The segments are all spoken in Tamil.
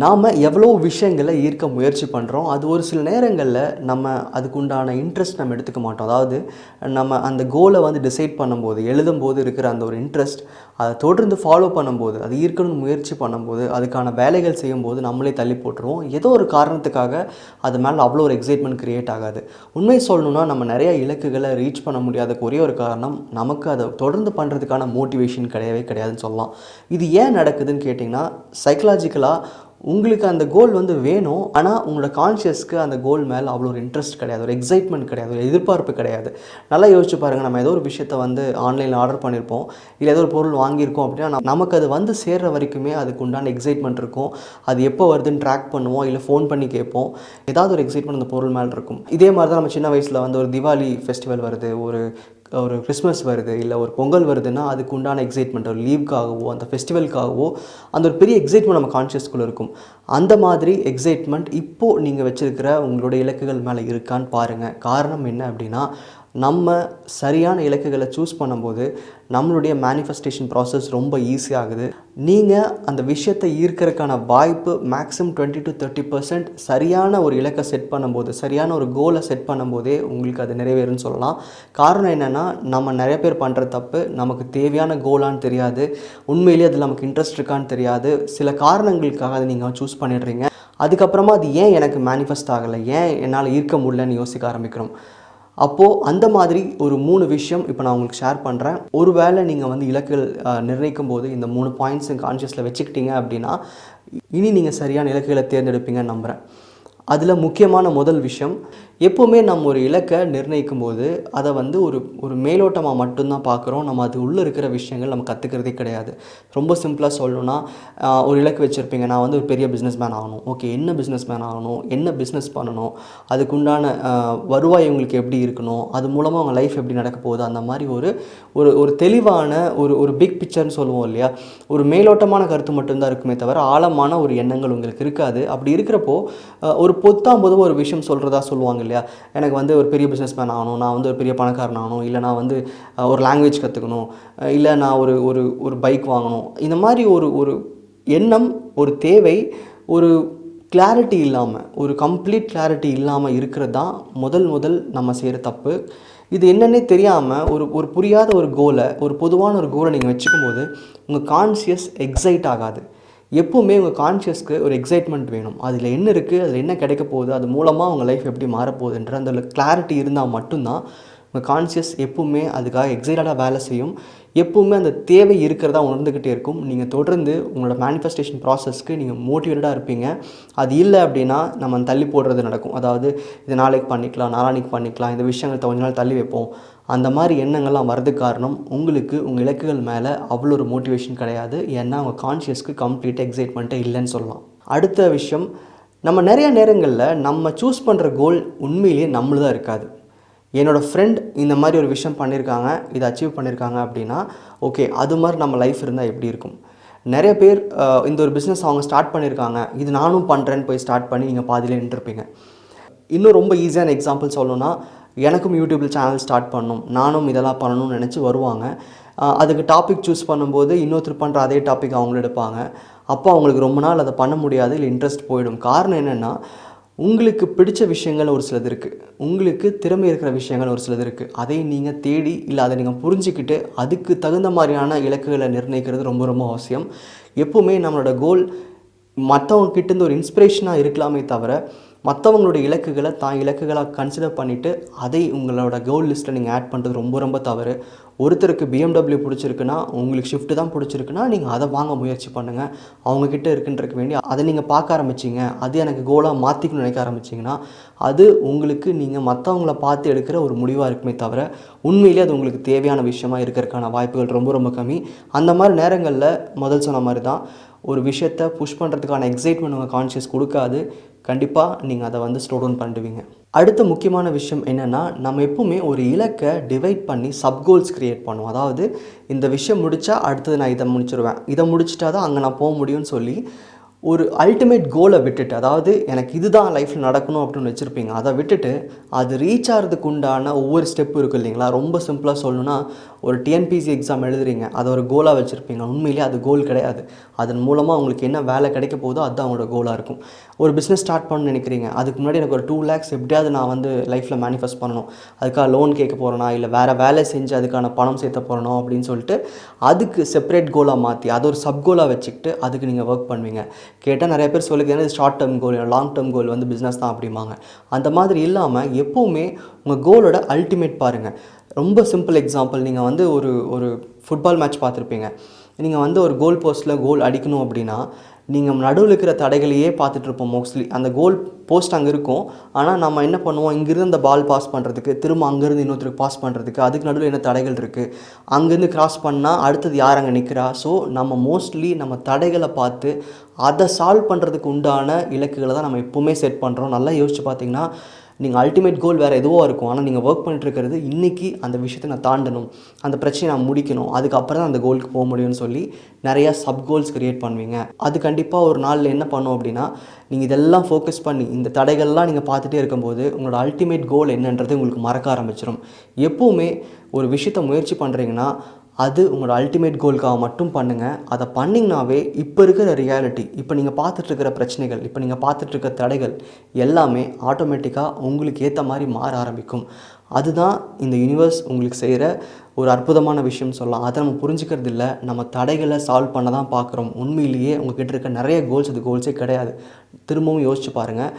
நாம் எவ்வளோ விஷயங்களை ஈர்க்க முயற்சி பண்ணுறோம். அது ஒரு சில நேரங்களில் நம்ம அதுக்குண்டான இன்ட்ரெஸ்ட் நம்ம எடுத்துக்க மாட்டோம். அதாவது நம்ம அந்த கோலை வந்து டிசைட் பண்ணும்போது, எழுதும்போது இருக்கிற அந்த ஒரு இன்ட்ரெஸ்ட், அதை தொடர்ந்து ஃபாலோ பண்ணும்போது, அது ஈர்க்கணும்னு முயற்சி பண்ணும்போது, அதுக்கான வேலைகள் செய்யும்போது நம்மளே தள்ளி போட்டுருவோம். ஏதோ ஒரு காரணத்துக்காக அது மேலே அவ்வளோ ஒரு எக்ஸைட்மெண்ட் க்ரியேட் ஆகாது. உண்மை சொல்லணுன்னா நம்ம நிறைய இலக்குகளை ரீச் பண்ண முடியாதக்கு ஒரே ஒரு காரணம், நமக்கு அதை தொடர்ந்து பண்ணுறதுக்கான மோட்டிவேஷன் கிடையவே கிடையாதுன்னு சொல்லலாம். இது ஏன் நடக்குதுன்னு கேட்டிங்கன்னா, சைக்கலாஜிக்கலாக உங்களுக்கு அந்த கோல் வந்து வேணும். ஆனால் உங்களோட கான்ஷியஸ்க்கு அந்த கோல் மேலே அவ்வளோ ஒரு இன்ட்ரெஸ்ட் கிடையாது, ஒரு எக்ஸைட்மெண்ட் கிடையாது, ஒரு எதிர்பார்ப்பு கிடையாது. நல்லா யோசிச்சு பாருங்கள். நம்ம ஏதோ ஒரு விஷயத்தை வந்து ஆன்லைனில் ஆர்டர் பண்ணியிருப்போம், இல்லை ஏதோ ஒரு பொருள் வாங்கியிருக்கோம் அப்படின்னா நமக்கு அது வந்து சேர்கிற வரைக்குமே அதுக்கு உண்டான எக்ஸைட்மெண்ட் இருக்கும். அது எப்போ வருதுன்னு ட்ராக் பண்ணுவோம், இல்லை ஃபோன் பண்ணி கேட்போம். ஏதாவது ஒரு எக்ஸைட்மெண்ட் அந்த பொருள் மேலே இருக்கும். இதே மாதிரி தான் நம்ம சின்ன வயசில் வந்து ஒரு திவாலி ஃபெஸ்டிவல் வருது, ஒரு கிறிஸ்மஸ் வருது, இல்லை ஒரு பொங்கல் வருதுன்னா அதுக்கு உண்டான எக்ஸைட்மெண்ட் ஒரு லீவுக்காகவோ அந்த ஃபெஸ்டிவலுக்காகவோ அந்த ஒரு பெரிய எக்ஸைட்மெண்ட் நம்ம கான்ஷியஸ்குள்ளே இருக்கும். அந்த மாதிரி எக்ஸைட்மெண்ட் இப்போது நீங்கள் வச்சுருக்கிற உங்களுடைய இலக்குகள் மேலே இருக்கான்னு பாருங்கள். காரணம் என்ன அப்படின்னா, நம்ம சரியான இலக்குகளை சூஸ் பண்ணும்போது நம்மளுடைய மேனிஃபெஸ்டேஷன் ப்ராசஸ் ரொம்ப ஈஸியாகுது. நீங்கள் அந்த விஷயத்தை ஈர்க்கறதுக்கான வாய்ப்பு மேக்ஸிமம் 20 to 30% சரியான ஒரு இலக்கை செட் பண்ணும்போது, சரியான ஒரு கோலை செட் பண்ணும்போதே உங்களுக்கு அது நிறைவேறுன்னு சொல்லலாம். காரணம் என்னென்னா, நம்ம நிறைய பேர் பண்ணுற தப்பு, நமக்கு தேவையான கோலான்னு தெரியாது, உண்மையிலேயே அதில் நமக்கு இன்ட்ரெஸ்ட் இருக்கான்னு தெரியாது, சில காரணங்களுக்காக அதை நீங்கள் சூஸ் பண்ணிடுறீங்க. அதுக்கப்புறமா அது ஏன் எனக்கு மேனிஃபெஸ்ட் ஆகலை, ஏன் என்னால் ஈர்க்க முடியலன்னு யோசிக்க ஆரம்பிக்கிறோம். அப்போது அந்த மாதிரி ஒரு 3 விஷயம் இப்போ நான் உங்களுக்கு ஷேர் பண்ணுறேன். ஒரு வேளை நீங்கள் வந்து இலக்குகள் நிர்ணயிக்கும் போது இந்த 3 பாயிண்ட்ஸ் கான்ஷியஸில் வச்சுக்கிட்டீங்க அப்படின்னா, இனி நீங்கள் சரியான இலக்குகளை தேர்ந்தெடுப்பீங்கன்னு நம்புகிறேன். அதில் முக்கியமான முதல் விஷயம், எப்போவுமே நம்ம ஒரு இலக்கை நிர்ணயிக்கும் போது அதை வந்து ஒரு மேலோட்டமாக மட்டும்தான் பார்க்குறோம். நம்ம அது உள்ளே இருக்கிற விஷயங்கள் நம்ம கற்றுக்கிறதே கிடையாது. ரொம்ப சிம்பிளாக சொல்லணுன்னா, ஒரு இலக்கு வச்சுருப்பீங்க, நான் வந்து ஒரு பெரிய பிஸ்னஸ் மேன் ஆகணும். ஓகே, என்ன பிஸ்னஸ் மேன் ஆகணும், என்ன பிஸ்னஸ் பண்ணணும், அதுக்குண்டான வருவாய் உங்களுக்கு எப்படி இருக்கணும், அது மூலமாக அவங்க லைஃப் எப்படி நடக்க போகுது, அந்த மாதிரி ஒரு தெளிவான ஒரு பிக் பிக்சர்னு சொல்லுவோம் இல்லையா, ஒரு மேலோட்டமான கருத்து மட்டும்தான் இருக்குமே தவிர ஆழமான ஒரு எண்ணங்கள் உங்களுக்கு இருக்காது. அப்படி இருக்கிறப்போ ஒரு பொதுவாக ஒரு விஷயம் சொல்லுவாங்க இல்லையா, எனக்கு வந்து ஒரு பெரிய பிஸ்னஸ் மேன் ஆகணும், நான் வந்து ஒரு பெரிய பணக்காரன் ஆகணும், இல்லை நான் வந்து ஒரு லாங்குவேஜ் கற்றுக்கணும், இல்லை நான் ஒரு பைக் வாங்கணும். இந்த மாதிரி ஒரு எண்ணம், ஒரு தேவை, ஒரு கிளாரிட்டி இல்லாமல், ஒரு கம்ப்ளீட் கிளாரிட்டி இல்லாமல் இருக்கிறது தான் முதல் நம்ம செய்கிற தப்பு. இது என்னன்னே தெரியாமல் ஒரு புரியாத ஒரு கோலை, ஒரு பொதுவான ஒரு கோலை நீங்கள் வச்சுக்கும் போது உங்கள் கான்ஷியஸ் எக்ஸைட் ஆகாது. எப்போவுமே உங்கள் கான்ஷியஸ்க்கு ஒரு எக்ஸைட்மெண்ட் வேணும். அதில் என்ன இருக்குது, அதில் என்ன கிடைக்க போகுது, அது மூலமாக உங்கள் லைஃப் எப்படி மாறப்போகுதுன்ற அந்த கிளாரிட்டி இருந்தால் மட்டும்தான் உங்கள் கான்ஷியஸ் எப்போவுமே அதுக்காக எக்ஸைட்டடாக வேலை செய்யும். எப்போவுமே அந்த தேவை இருக்கிறதா உணர்ந்துக்கிட்டே இருக்கும். நீங்கள் தொடர்ந்து உங்களோட மேனிஃபெஸ்டேஷன் ப்ராசஸ்க்கு நீங்கள் மோட்டிவேட்டடாக இருப்பீங்க. அது இல்லை அப்படின்னா நம்ம தள்ளி போடுறது நடக்கும். அதாவது இது நாளைக்கு பண்ணிக்கலாம், நாளான்னைக்கு பண்ணிக்கலாம், இந்த விஷயங்கள் கொஞ்ச நாள் தள்ளி வைப்போம், அந்த மாதிரி எண்ணங்கள்லாம் வரதுக்கு காரணம் உங்களுக்கு உங்கள் இலக்குகள் மேலே அவ்வளோ ஒரு மோட்டிவேஷன் கிடையாது. ஏன்னா உங்கள் கான்ஷியஸ்க்கு கம்ப்ளீட் எக்ஸைட்மெண்ட்டே இல்லைன்னு சொல்லலாம். அடுத்த விஷயம், நம்ம நிறைய நேரங்களில் நம்ம சூஸ் பண்ணுற கோல் உண்மையிலேயே நம்மளுதான் இருக்காது. என்னோடய ஃப்ரெண்ட் இந்த மாதிரி ஒரு விஷயம் பண்ணியிருக்காங்க, இதை அச்சீவ் பண்ணியிருக்காங்க அப்படின்னா ஓகே, அது மாதிரி நம்ம லைஃப் இருந்தால் எப்படி இருக்கும். நிறைய பேர் இந்த ஒரு பிஸ்னஸ் அவங்க ஸ்டார்ட் பண்ணியிருக்காங்க, இது நானும் பண்ணுறேன்னு போய் ஸ்டார்ட் பண்ணி நீங்கள் பாதியிலே நின்றுருப்பீங்க. இன்னும் ரொம்ப ஈஸியான எக்ஸாம்பிள் சொல்லணும்னா, எனக்கும் யூடியூப்பில் சேனல் ஸ்டார்ட் பண்ணணும், நானும் இதெல்லாம் பண்ணணும்னு நினச்சி வருவாங்க. அதுக்கு டாபிக் சூஸ் பண்ணும்போது இன்னொருத்தர் பண்ணுற அதே டாபிக் அவங்களும் எடுப்பாங்க. அப்போ அவங்களுக்கு ரொம்ப நாள் அதை பண்ண முடியாது, இல்லை இன்ட்ரெஸ்ட் போயிடும். காரணம் என்னென்னா, உங்களுக்கு பிடிச்ச விஷயங்கள் ஒரு சிலது இருக்குது, உங்களுக்கு திறமை இருக்கிற விஷயங்கள் ஒரு சிலது இருக்குது. அதை நீங்கள் தேடி, இல்லை அதை நீங்கள் புரிஞ்சுக்கிட்டு அதுக்கு தகுந்த மாதிரியான இலக்குகளை நிர்ணயிக்கிறது ரொம்ப ரொம்ப அவசியம். எப்போவுமே நம்மளோட கோல் மற்றவங்க கிட்டேருந்து ஒரு இன்ஸ்பிரேஷனாக இருக்கலாமே தவிர, மற்றவங்களுடைய இலக்குகளை தான் இலக்குகளாக கன்சிடர் பண்ணிவிட்டு அதை உங்களோட கோல் லிஸ்ட்டில் நீங்கள் ஆட் பண்ணுறது ரொம்ப ரொம்ப தவறு. ஒருத்தருக்கு BMW பிடிச்சிருக்குன்னா, உங்களுக்கு ஷிஃப்ட்டு தான் பிடிச்சிருக்குன்னா நீங்கள் அதை வாங்க முயற்சி பண்ணுங்கள். அவங்கக்கிட்ட இருக்குன்றதுக்கு வேண்டி அதை நீங்கள் பார்க்க ஆரம்பிச்சிங்க, அது எனக்கு கோலாக மாற்றிக்கணும்னு நினைக்க ஆரம்பிச்சிங்கன்னா, அது உங்களுக்கு நீங்கள் மற்றவங்கள பார்த்து எடுக்கிற ஒரு முடிவாக இருக்குமே தவிர உண்மையிலேயே அது உங்களுக்கு தேவையான விஷயமாக இருக்கிறதுக்கான வாய்ப்புகள் ரொம்ப ரொம்ப கம்மி. அந்த மாதிரி நேரங்களில் முதல் சொன்ன மாதிரி தான், ஒரு விஷயத்தை புஷ் பண்ணுறதுக்கான எக்ஸைட்மெண்ட் உங்கள் கான்ஷியஸ் கொடுக்காது. கண்டிப்பாக நீங்கள் அதை வந்து ஸ்லோ டவுன் பண்ணிடுவீங்க. அடுத்த முக்கியமான விஷயம் என்னென்னா, நம்ம எப்போவுமே ஒரு இலக்கை டிவைட் பண்ணி சப்கோல்ஸ் க்ரியேட் பண்ணுவோம். அதாவது இந்த விஷயம் முடித்தா அடுத்தது நான் இதை முடிச்சிடுவேன், இதை முடிச்சிட்டா தான் அங்கே நான் போக முடியும்னு சொல்லி ஒரு அல்டிமேட் கோலை விட்டுட்டு, அதாவது எனக்கு இதுதான் லைஃப்பில் நடக்கணும் அப்படின்னு வச்சுருப்பீங்க, அதை விட்டுட்டு அது ரீச் ஆகிறதுக்கு உண்டான ஒவ்வொரு ஸ்டெப்பு இருக்குது இல்லைங்களா. ரொம்ப சிம்பிளாக சொல்லணுன்னா, ஒரு டிஎன்பிசி எக்ஸாம் எழுதுறீங்க, அதை ஒரு கோலாக வச்சுருப்பீங்க. உண்மையிலேயே அது கோல் கிடையாது. அதன் மூலமாக உங்களுக்கு என்ன வேலை கிடைக்க போதோ அதுதான் அவங்களோட கோலாக இருக்கும். ஒரு பிஸ்னஸ் ஸ்டார்ட் பண்ணணும்னு நினைக்கிறீங்க, அதுக்கு முன்னாடி எனக்கு ஒரு 2 lakhs எப்படியாவது நான் வந்து லைஃப்பில் மேனிஃபெஸ்ட் பண்ணணும், அதுக்காக லோன் கேட்க போகிறேனா இல்லை வேறு வேலை செஞ்சு அதுக்கான பணம் சேர்த்த போகிறனோ அப்படின்னு சொல்லிட்டு அதுக்கு செப்பரேட் கோலாக மாற்றி அதை ஒரு சப் கோலாக வச்சுக்கிட்டு அதுக்கு நீங்கள் ஒர்க் பண்ணுவீங்க. கேட்டால் நிறைய பேர் சொல்லுங்க, ஏன்னா short term goal, long term goal வந்து பிஸ்னஸ் தான் அப்படிம்பாங்க. அந்த மாதிரி இல்லாமல் எப்போவுமே உங்கள் கோலோட அல்டிமேட் பாருங்கள். ரொம்ப சிம்பிள் எக்ஸாம்பிள், நீங்கள் வந்து ஒரு ஒரு ஃபுட்பால் மேட்ச் பார்த்துருப்பீங்க. நீங்கள் வந்து ஒரு கோல் போஸ்ட்டில் கோல் அடிக்கணும் அப்படின்னா நீங்கள் நடுவில் இருக்கிற தடைகளையே பார்த்துட்ருப்போம். மோஸ்ட்லி அந்த கோல் போஸ்ட் அங்கே இருக்கும், ஆனால் நம்ம என்ன பண்ணுவோம், இங்கேருந்து அந்த பால் பாஸ் பண்ணுறதுக்கு, திரும்ப அங்கேருந்து இன்னொருத்தருக்கு பாஸ் பண்ணுறதுக்கு அதுக்கு நடுவில் என்ன தடைகள் இருக்குது, அங்கேருந்து கிராஸ் பண்ணால் அடுத்தது யார் அங்கே நிற்கிறா. ஸோ நம்ம மோஸ்ட்லி நம்ம தடைகளை பார்த்து அதை சால்வ் பண்ணுறதுக்கு உண்டான இலக்குகளை தான் நம்ம எப்போவுமே செட் பண்ணுறோம். நல்லா யோசிச்சு பார்த்தீங்கன்னா நீங்கள் அல்டிமேட் கோல் வேறு எதுவோ இருக்கும், ஆனால் நீங்கள் ஒர்க் பண்ணிட்டுருக்கிறது இன்றைக்கி அந்த விஷயத்தை நான் தாண்டணும், அந்த பிரச்சனையை நான் முடிக்கணும், அதுக்கப்புறம் தான் அந்த கோலுக்கு போக முடியும்னு சொல்லி நிறையா சப் கோல்ஸ் க்ரியேட் பண்ணுவீங்க. அது கண்டிப்பாக ஒரு நாளில் என்ன பண்ணும் அப்படின்னா, நீங்கள் இதெல்லாம் ஃபோக்கஸ் பண்ணி இந்த தடைகள்லாம் நீங்கள் பார்த்துட்டே இருக்கும்போது உங்களோட அல்டிமேட் கோல் என்னன்றது உங்களுக்கு மறக்க ஆரம்பிச்சிடும். எப்போவுமே ஒரு விஷயத்தை முயற்சி பண்ணுறீங்கன்னா அது உங்களோட அல்டிமேட் கோலுக்காக மட்டும் பண்ணுங்கள். அதை பண்ணிங்கனாவே இப்போ இருக்கிற ரியாலிட்டி, இப்போ நீங்கள் பார்த்துட்ருக்கிற பிரச்சனைகள், இப்போ நீங்கள் பார்த்துட்ருக்க தடைகள் எல்லாமே ஆட்டோமேட்டிக்காக உங்களுக்கு ஏற்ற மாதிரி மாற ஆரம்பிக்கும். அதுதான் இந்த யூனிவர்ஸ் உங்களுக்கு செய்கிற ஒரு அற்புதமான விஷயம் சொல்லலாம். அதை நம்ம புரிஞ்சுக்கிறது இல்லை, நம்ம தடைகளை சால்வ் பண்ண தான் பார்க்குறோம். உண்மையிலேயே உங்கள்கிட்ட இருக்க நிறைய கோல்ஸ் அது கோல்ஸே கிடையாது. திரும்பவும் யோசிச்சு பாருங்கள்.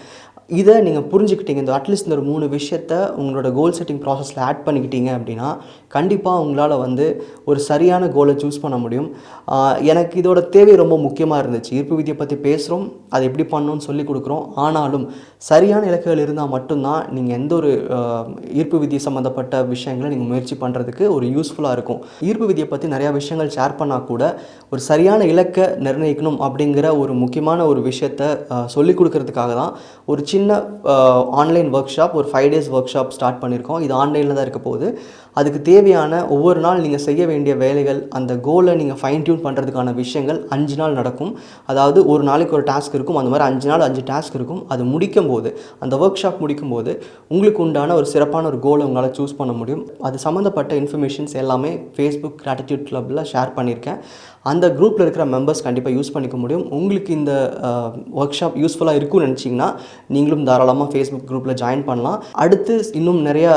இதை நீங்கள் புரிஞ்சுக்கிட்டீங்க, இந்த அட்லீஸ்ட் இந்த ஒரு 3 விஷயத்தை உங்களோட கோல் செட்டிங் ப்ராசஸில் ஆட் பண்ணிக்கிட்டீங்க அப்படின்னா கண்டிப்பாக உங்களால் வந்து ஒரு சரியான கோலை சூஸ் பண்ண முடியும். எனக்கு இதோட தேவை ரொம்ப முக்கியமாக இருந்துச்சு. ஈர்ப்பு விதியை பற்றி பேசுகிறோம், அதை எப்படி பண்ணணும்னு சொல்லி கொடுக்குறோம். ஆனாலும் சரியான இலக்குகள் இருந்தால் மட்டும்தான் நீங்கள் எந்த ஒரு ஈர்ப்பு விதி சம்மந்தப்பட்ட விஷயங்களை நீங்கள் முயற்சி பண்ணுறதுக்கு ஒரு யூஸ்ஃபுல்லாக இருக்கும். ஈர்ப்பு விதியை பற்றி நிறையா விஷயங்கள் ஷேர் பண்ணால் கூட ஒரு சரியான இலக்கை நிர்ணயிக்கணும் அப்படிங்கிற ஒரு முக்கியமான ஒரு விஷயத்தை சொல்லிக் கொடுக்கறதுக்காக தான் ஒரு சின்ன ஆன்லைன் ஒர்க் ஷாப், ஒரு 5 days ஒர்க் ஷாப் ஸ்டார்ட் பண்ணியிருக்கோம். இது ஆன்லைனில் தான் இருக்க போகுது. அதுக்கு தேவையான ஒவ்வொரு நாள் நீங்கள் செய்ய வேண்டிய வேலைகள், அந்த கோலை நீங்கள் ஃபைன் டியூன் பண்ணுறதுக்கான விஷயங்கள் 5 நாள் நடக்கும். அதாவது ஒரு நாளைக்கு ஒரு டாஸ்க் இருக்கும், அந்த மாதிரி 5 நாள் 5 டாஸ்க் இருக்கும். அது முடிக்கும்போது, அந்த ஒர்க் ஷாப் முடிக்கும்போது உங்களுக்கு உண்டான ஒரு சிறப்பான ஒரு கோலை உங்களால் சூஸ் பண்ண முடியும். அது சம்மந்தப்பட்ட இன்ஃபர்மேஷன்ஸ் எல்லாமே ஃபேஸ்புக் கிராட்டிடியூட் கிளப்பில் ஷேர் பண்ணியிருக்கேன். அந்த குரூப்பில் இருக்கிற மெம்பர்ஸ் கண்டிப்பாக யூஸ் பண்ணிக்க முடியும். உங்களுக்கு இந்த ஒர்க் ஷாப் யூஸ்ஃபுல்லாக இருக்கும்னு நினச்சிங்கன்னா நீங்களும் தாராளமாக ஃபேஸ்புக் குரூப்பில் ஜாயின் பண்ணலாம். அடுத்து இன்னும் நிறையா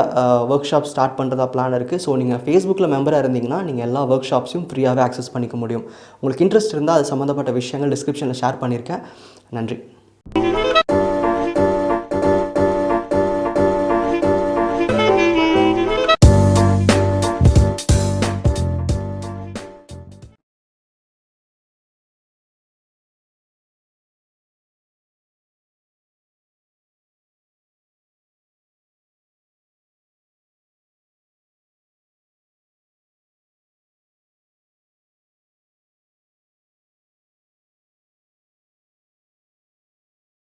ஒர்க் ஷாப் ஸ்டார்ட் பண்ணுறதா பிளான் இருக்குது. ஸோ நீங்கள் ஃபேஸ்புக்கில் மெம்பராக இருந்தீங்கன்னா நீங்கள் எல்லா ஒர்க் ஷாப்ஸையும் ஃப்ரீயாகவே ஆக்சஸ் பண்ணிக்க முடியும். உங்களுக்கு இன்ட்ரெஸ்ட் இருந்தால் அது சம்மந்தப்பட்ட விஷயங்கள் டிஸ்கிரிப்ஷனில் ஷேர் பண்ணியிருக்கேன். நன்றி.